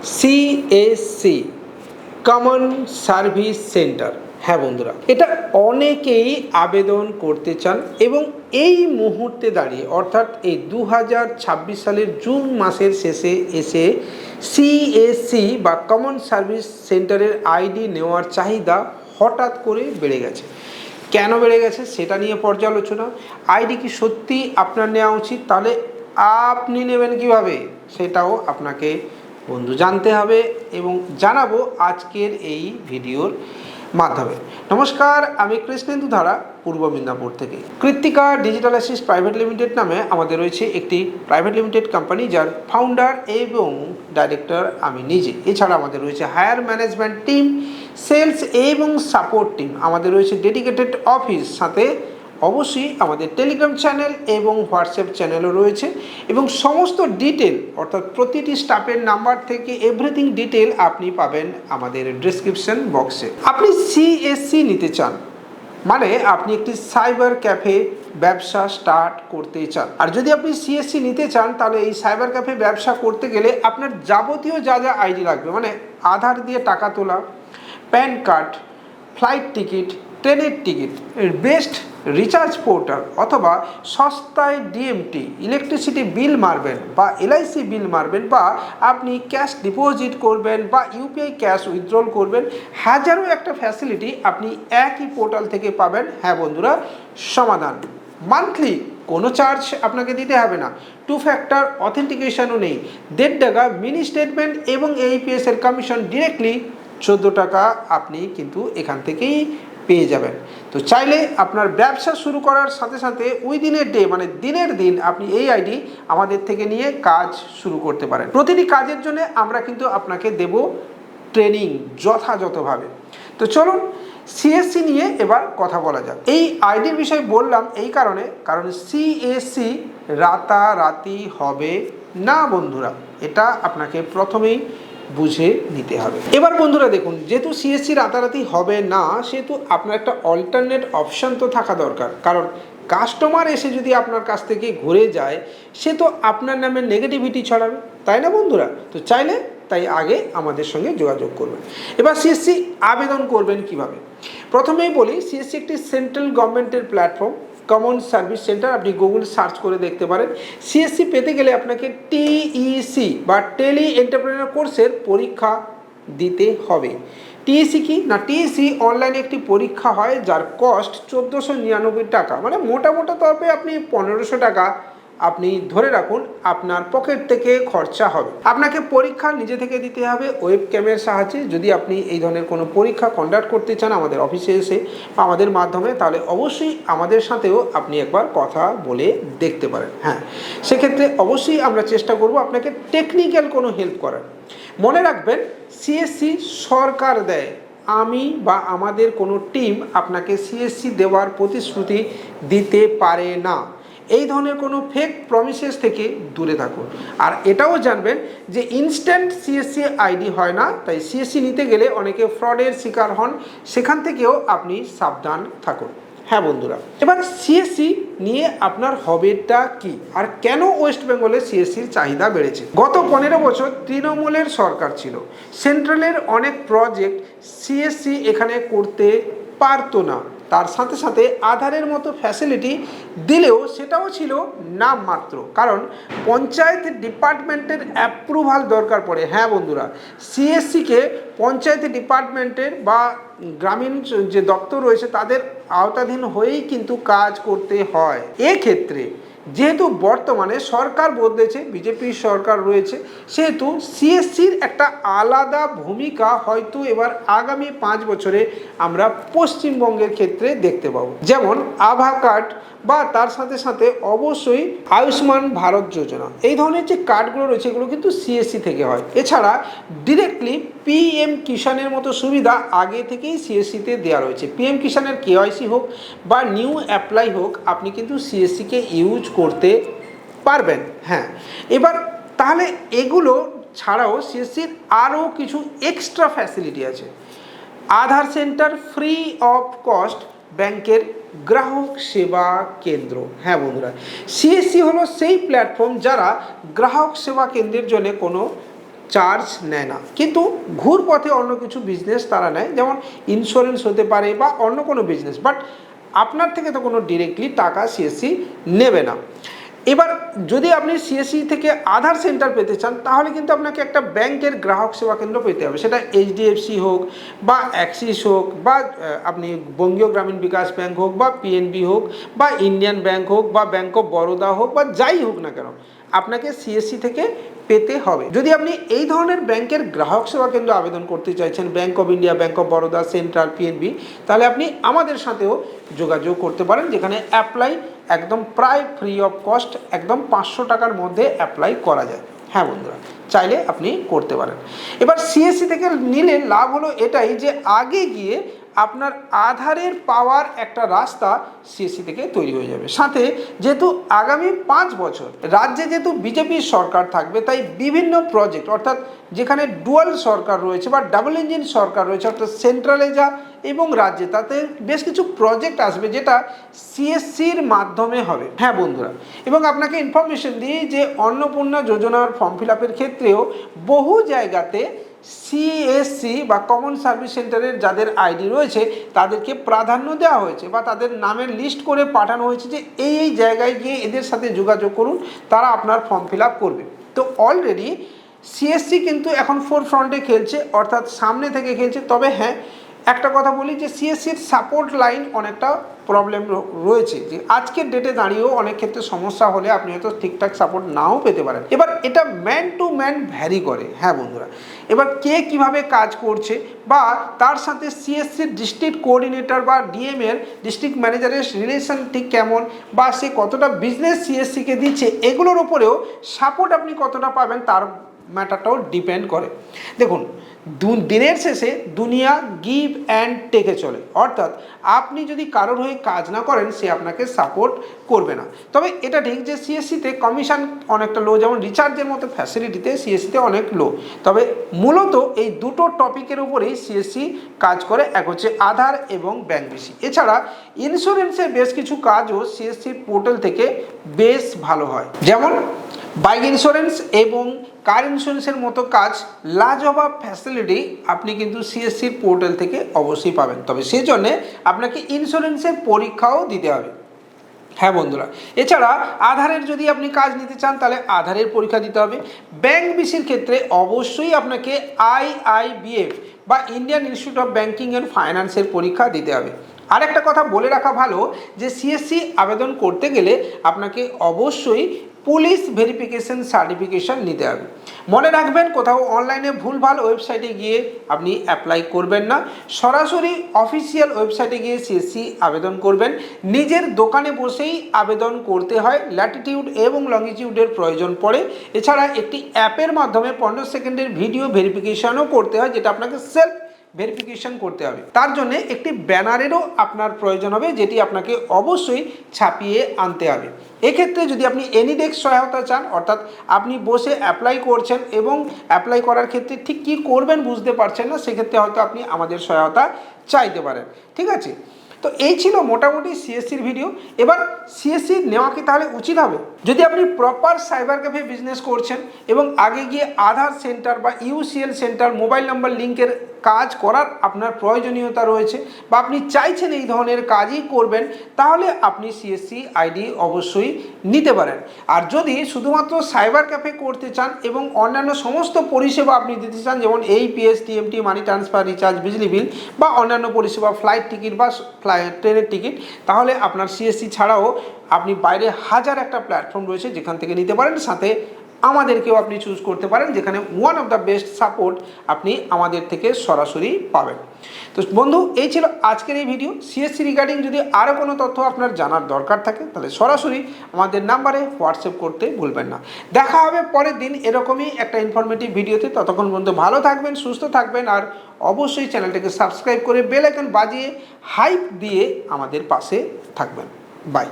CSC common service centre. হ্যাঁ বন্ধুরা, এটা অনেকেই আবেদন করতে চান এবং এই মুহূর্তে দাঁড়িয়ে অর্থাৎ এই 2026 সালের জুন মাসের শেষে এসে সিএসসি বা কমন সার্ভিস সেন্টারের আইডি নেওয়ার চাহিদা হঠাৎ করে বেড়ে গেছে। কেন বেড়ে গেছে সেটা নিয়ে পর্যালোচনা। আইডি কি সত্যি আপনার নেওয়া উচিত? তাহলে আপনি নেবেন কিভাবে সেটাও আপনাকে বন্ধু জানতে হবে এবং জানাবো আজকের এই ভিডিওর মাধ্যমে। নমস্কার, আমি কৃষ্ণেন্দু ধারা, পূর্ব মিদনাপুর থেকে। Krittika digital assist private limited নামে আমাদের রয়েছে একটি প্রাইভেট লিমিটেড কোম্পানি, যার ফাউন্ডার এবং ডাইরেক্টর আমি নিজে। এছাড়া আমাদের রয়েছে হায়ার ম্যানেজমেন্ট টিম, সেলস এবং সাপোর্ট টিম, আমাদের রয়েছে ডেডিকেটেড অফিস, সাথে অবশ্যই আমাদের টেলিগ্রাম চ্যানেল এবং হোয়াটসঅ্যাপ চ্যানেলও রয়েছে এবং সমস্ত ডিটেল অর্থাৎ প্রতিটি স্টাফের নাম্বার থেকে এভরিথিং ডিটেল আপনি পাবেন আমাদের ডেসক্রিপশন বক্সে। আপনি সিএসসি নিতে চান মানে আপনি একটি সাইবার ক্যাফে ব্যবসা স্টার্ট করতে চান। আর যদি আপনি সিএসসি নিতে চান তাহলে এই সাইবার ক্যাফে ব্যবসা করতে গেলে আপনার যাবতীয় যা যা আইডি লাগবে, মানে আধার দিয়ে টাকা তোলা, প্যান কার্ড, ফ্লাইট টিকিট, ট্রেনের টিকিট, বেস্ট রিচার্জ পোর্টাল অথবা সস্তায় ডিএমটি ইলেকট্রিসিটি বিল মারবেন বা এলআইসি বিল মারবেন বা আপনি ক্যাশ ডিপোজিট করবেন বা ইউপিআই ক্যাশ উইথড্রল করবেন, হাজারো একটা ফ্যাসিলিটি আপনি একই পোর্টাল থেকে পাবেন। হ্যাঁ বন্ধুরা, সমাধান মান্থলি কোনো চার্জ আপনাকে দিতে হবে না, 2 ফ্যাক্টর অথেন্টিকেশনও নেই, 1.5 টাকা মিনি স্টেটমেন্ট এবং এইপিএস এর কমিশন ডিরেক্টলি 14 টাকা আপনি কিন্তু এখান থেকেই পেয়ে যাবেন। তো চাইলে আপনার ব্যবসা শুরু করার সাথে সাথে উইদিনের ডে মানে দিনের দিন আপনি এই আইডি আমাদের থেকে নিয়ে কাজ শুরু করতে পারেন। প্রতিটি কাজের জন্য আমরা কিন্তু আপনাকে দেব ট্রেনিং যথাযথভাবে। তো চলুন সিএসসি নিয়ে এবার কথা বলা যাক। এই আইডির বিষয়ে বললাম এই কারণ সিএসসি রাতারাতি হবে না বন্ধুরা, এটা আপনাকে প্রথমেই বুঝে নিতে হবে। এবার বন্ধুরা দেখুন, যেহেতু সিএসসি রাতারাতি হবে না সেহেতু আপনার একটা অল্টারনেট অপশান তো থাকা দরকার। কারণ কাস্টমার এসে যদি আপনার কাছ থেকে ঘুরে যায় সে তো আপনার নামে নেগেটিভিটি ছড়াবে, তাই না বন্ধুরা? তো চাইলে তাই আগে আমাদের সঙ্গে যোগাযোগ করবেন। এবার সিএসসি আবেদন করবেন কিভাবে? প্রথমেই বলি, সিএসসি একটি সেন্ট্রাল গভর্নমেন্টের প্ল্যাটফর্ম, কমন সার্ভিস সেন্টার। আপনি গুগল সার্চ করে দেখতে পারেন। সিএসসি পেতে গেলে আপনাকে টিইসি বা টেলি এন্টারপ্রেনার কোর্সের পরীক্ষা দিতে হবে। টিইসি কি না, টিইসি অনলাইনে একটি পরীক্ষা হয় যার কস্ট 1499 টাকা, মানে মোটামোটা তরফে আপনি 1500 টাকা আপনি ধরে রাখুন আপনার পকেট থেকে খরচা হবে। আপনাকে পরীক্ষা নিজে থেকে দিতে হবে ওয়েব ক্যামেরার সাহায্যে। যদি আপনি এই ধরনের কোনো পরীক্ষা কন্ডাক্ট করতে চান আমাদের অফিসে এসে বা আমাদের মাধ্যমে, তাহলে অবশ্যই আমাদের সাথেও আপনি একবার কথা বলে দেখতে পারেন। হ্যাঁ, সেক্ষেত্রে অবশ্যই আমরা চেষ্টা করব আপনাকে টেকনিক্যাল কোনো হেল্প করার। মনে রাখবেন, সিএসসি সরকার দেয়, আমি বা আমাদের কোনো টিম আপনাকে সিএসসি দেওয়ার প্রতিশ্রুতি দিতে পারে না। এই ধরনের কোনো ফেক প্রমিসেস থেকে দূরে থাকুন। আর এটাও জানবেন যে ইনস্ট্যান্ট সিএসসি আইডি হয় না, তাই সিএসসি নিতে গেলে অনেকে ফ্রডের শিকার হন, সেখান থেকেও আপনি সাবধান থাকুন। হ্যাঁ বন্ধুরা, এবার সিএসসি নিয়ে আপনার হবেটা কি আর কেন ওয়েস্ট বেঙ্গলে সিএসসির চাহিদা বেড়েছে? গত 15 বছর তৃণমূলের সরকার ছিল, সেন্ট্রালের অনেক প্রজেক্ট সিএসসি এখানে করতে পারতো না। তার সাথে সাথে আধারের মতো ফ্যাসিলিটি দিলেও সেটাও ছিল নামমাত্র, কারণ পঞ্চায়েত ডিপার্টমেন্টের অ্যাপ্রুভাল দরকার পড়ে। হ্যাঁ বন্ধুরা, সিএসসিকে পঞ্চায়েত ডিপার্টমেন্টের বা গ্রামীণ যে দপ্তর রয়েছে তাদের আওতাধীন হয়েই কিন্তু কাজ করতে হয়। এক্ষেত্রে যেহেতু বর্তমানে সরকার বদলেছে, বিজেপি সরকার রয়েছে, সেহেতু সিএসসির একটা আলাদা ভূমিকা হয়তো এবার আগামী 5 বছরে আমরা পশ্চিমবঙ্গের ক্ষেত্রে দেখতে পাবো। যেমন আভা কার্ড বা তার সাথে সাথে অবশ্যই আয়ুষ্মান ভারত যোজনা, এই ধরনের যে কার্ডগুলো রয়েছে এগুলো কিন্তু সিএসসি থেকে হয়। এছাড়া ডিরেক্টলি পিএম কিষানের মতো সুবিধা আগে থেকেই সিএসসিতে দেওয়া রয়েছে। পিএম কিষানের কেওয়াইসি হোক বা নিউ অ্যাপ্লাই হোক, আপনি কিন্তু সিএসসিকে ইউজ করতে পারবেন। হ্যাঁ, এবার তাহলে এগুলো ছাড়াও সিএসসির আরও কিছু এক্সট্রা ফ্যাসিলিটি আছে। আধার সেন্টার ফ্রি অফ কস্ট ব্যাংকের গ্রাহক সেবা কেন্দ্র। হ্যাঁ বন্ধুরা, সিএসসি হলো সেই প্ল্যাটফর্ম যারা গ্রাহক সেবা কেন্দ্রের জন্য কোনো চার্জ নেয় না, কিন্তু ঘুর পথে অন্য কিছু বিজনেস তারা নেয়, যেমন ইন্স্যুরেন্স হতে পারে বা অন্য কোনো বিজনেস, বাট আপনার থেকে তো কোনো ডিরেক্টলি টাকা সিএসসি নেবে না। এবার যদি আপনি সিএসসি থেকে আধার সেন্টার পেতে চান, তাহলে কিন্তু আপনাকে একটা ব্যাংকের গ্রাহক সেবা কেন্দ্র পেতে হবে, সেটা এইচডিএফসি হোক বা অ্যাক্সিস হোক বা আপনি বঙ্গীয় গ্রামীণ বিকাশ ব্যাংক হোক বা পিএনবি হোক বা ইন্ডিয়ান ব্যাংক হোক বা ব্যাংক অফ বরোদা হোক বা যাই হোক না কেন, আপনাকে সিএসসি থেকে পেতে হবে। যদি আপনি এই ধরনের ব্যাংকের গ্রাহক সেবা কেন্দ্র আবেদন করতে চাইছেন, bank of India, bank of Baroda, central, PNB, তাহলে আপনি আমাদের সাথেও যোগাযোগ করতে পারেন, যেখানে অ্যাপ্লাই একদম প্রায় ফ্রি অফ কস্ট, একদম 500 টাকার মধ্যে অ্যাপ্লাই করা যায়। হ্যাঁ বন্ধুরা, চাইলে আপনি করতে পারেন। এবার সিএসসি থেকে নিলে লাভ হলো এটাই যে আগে গিয়ে আপনার আধারের পাওয়ার একটা রাস্তা সিএসসি থেকে তৈরি হয়ে যাবে। সাথে যেহেতু আগামী 5 বছর রাজ্যে যেহেতু বিজেপির সরকার থাকবে, তাই বিভিন্ন প্রজেক্ট, অর্থাৎ যেখানে ডুয়াল সরকার রয়েছে বা ডাবল ইঞ্জিন সরকার রয়েছে, অর্থাৎ সেন্ট্রালে যা এবং রাজ্যে, তাতে বেশ কিছু প্রজেক্ট আসবে যেটা সিএসসির মাধ্যমে হবে। হ্যাঁ বন্ধুরা, এবং আপনাকে ইনফরমেশন দিই যে অন্নপূর্ণা যোজনার ফর্ম ফিল আপের ক্ষেত্রেও বহু জায়গাতে সিএসসি বা কমন সার্ভিস সেন্টারের যাদের আইডি রয়েছে তাদেরকে প্রাধান্য দেওয়া হয়েছে বা তাদের নামের লিস্ট করে পাঠানো হয়েছে যে এই জায়গায় গিয়ে এদের সাথে যোগাযোগ করুন, তারা আপনার ফর্ম ফিল আপ করবে। তো অলরেডি সিএসসি কিন্তু এখন ফোরফ্রন্টে খেলছে, অর্থাৎ সামনে থেকে খেলছে। তবে হ্যাঁ, একটা কথা বলি যে সিএসসির সাপোর্ট লাইন অনেকটা প্রবলেম রয়েছে, যে আজকের ডেটে দাঁড়িয়েও অনেক ক্ষেত্রে সমস্যা হলে আপনি হয়তো ঠিকঠাক সাপোর্ট নাও পেতে পারেন। এবার এটা ম্যান টু ম্যান ভ্যারি করে। হ্যাঁ বন্ধুরা, এবার কে কিভাবে কাজ করছে বা তার সাথে সিএসসির ডিস্ট্রিক্ট কোঅর্ডিনেটর বা ডিএমের ডিস্ট্রিক্ট ম্যানেজারের রিলেশন ঠিক কেমন, বা সে কতটা বিজনেস সিএসসিকে দিচ্ছে, এগুলোর উপরেও সাপোর্ট আপনি কতটা পাবেন তার ম্যাটারটাও ডিপেন্ড করে। দেখুন, দিনের শেষে দুনিয়া গিভ অ্যান্ড টেকে চলে, অর্থাৎ আপনি যদি কারোর হয়ে কাজ না করেন সে আপনাকে সাপোর্ট করবে না। তবে এটা ঠিক যে সিএসসিতে কমিশন অনেকটা লো, যেমন রিচার্জের মতো ফ্যাসিলিটিতে সিএসসিতে অনেক লো। তবে মূলত এই দুটো টপিকের উপরেই সিএসসি কাজ করে, এক হচ্ছে আধার এবং ব্যাংক বিসি। এছাড়া ইন্স্যুরেন্সের বেশ কিছু কাজও সিএসসির পোর্টাল থেকে বেশ ভালো হয়, যেমন বাইক ইন্স্যুরেন্স এবং কার ইন্স্যুরেন্সের মতো কাজ লাজবাব ফ্যাসিলিটি আপনি কিন্তু সিএসসির পোর্টাল থেকে অবশ্যই পাবেন। তবে সেই জন্যে আপনাকে ইন্স্যুরেন্সের পরীক্ষাও দিতে হবে। হ্যাঁ বন্ধুরা, এছাড়া আধারের যদি আপনি কাজ নিতে চান তাহলে আধারের পরীক্ষা দিতে হবে। ব্যাংক বিসির ক্ষেত্রে অবশ্যই আপনাকে আইআইবিএফ বা Indian institute of banking and ফাইন্যান্সের পরীক্ষা দিতে হবে। আরেকটা কথা বলে রাখা ভালো যে সিএসসি আবেদন করতে গেলে আপনাকে অবশ্যই পুলিশ ভেরিফিকেশন সার্টিফিকেশন নিতে হবে। মনে রাখবেন, কোথাও অনলাইনে ভুলভাল ওয়েবসাইটে গিয়ে আপনি অ্যাপ্লাই করবেন না, সরাসরি অফিসিয়াল ওয়েবসাইটে গিয়ে সিএসসি আবেদন করবেন। নিজের দোকানে বসেই আবেদন করতে হয়, ল্যাটিটিউড এবং লংজিটিউডের প্রয়োজন পড়ে। এছাড়া একটি অ্যাপের মাধ্যমে 15 সেকেন্ডের ভিডিও ভেরিফিকেশনও করতে হয়, যেটা আপনাকে সেলফ ভেরিফিকেশন করতে হবে। তার জন্য একটি ব্যানারেরও আপনার প্রয়োজন হবে, যেটি আপনাকে অবশ্যই ছাপিয়ে আনতে হবে। এক্ষেত্রে যদি আপনি এনিডেস্ক সহায়তা চান, অর্থাৎ আপনি বসে অ্যাপ্লাই করছেন এবং অ্যাপ্লাই করার ক্ষেত্রে ঠিক কী করবেন বুঝতে পারছেন না, সেক্ষেত্রে হয়তো আপনি আমাদের সহায়তা চাইতে পারেন। ঠিক আছে, তো এই ছিল মোটামুটি সিএসসির ভিডিও। এবার সিএসসি নেওয়া কি তাহলে উচিত হবে? যদি আপনি প্রপার সাইবার ক্যাফে বিজনেস করছেন এবং আগে গিয়ে আধার সেন্টার বা ইউসিএল সেন্টার মোবাইল নাম্বার লিঙ্কের কাজ করার আপনার প্রয়োজনীয়তা রয়েছে বা আপনি চাইছেন এই ধরনের কাজই করবেন, তাহলে আপনি সিএসসি আইডি অবশ্যই নিতে পারেন। আর যদি শুধুমাত্র সাইবার ক্যাফে করতে চান এবং অন্যান্য সমস্ত পরিষেবা আপনি দিতে চান, যেমন AEPS, TMT, money transfer, recharge, বিজলি বিল বা অন্যান্য পরিষেবা, ফ্লাইট টিকিট বা ট্রেনের টিকিট, তাহলে আপনার সিএসসি ছাড়াও আপনি বাইরে হাজার একটা প্ল্যাটফর্ম রয়েছে যেখান থেকে নিতে পারেন। সাথে আমাদেরকেও আপনি চুজ করতে পারেন, যেখানে one of the best support আপনি আমাদের থেকে সরাসরি পাবেন। তো বন্ধু, এই ছিল আজকের এই ভিডিও। সিএসসি রিগার্ডিং যদি আরও কোনো তথ্য আপনার জানার দরকার থাকে তাহলে সরাসরি আমাদের নাম্বারে হোয়াটসঅ্যাপ করতে ভুলবেন না। দেখা হবে পরের দিন এরকমই একটা ইনফরমেটিভ ভিডিওতে। ততক্ষণ পর্যন্ত ভালো থাকবেন, সুস্থ থাকবেন, আর অবশ্যই চ্যানেলটাকে সাবস্ক্রাইব করে বেল আইকন বাজিয়ে হাইপ দিয়ে আমাদের পাশে থাকবেন। বাই।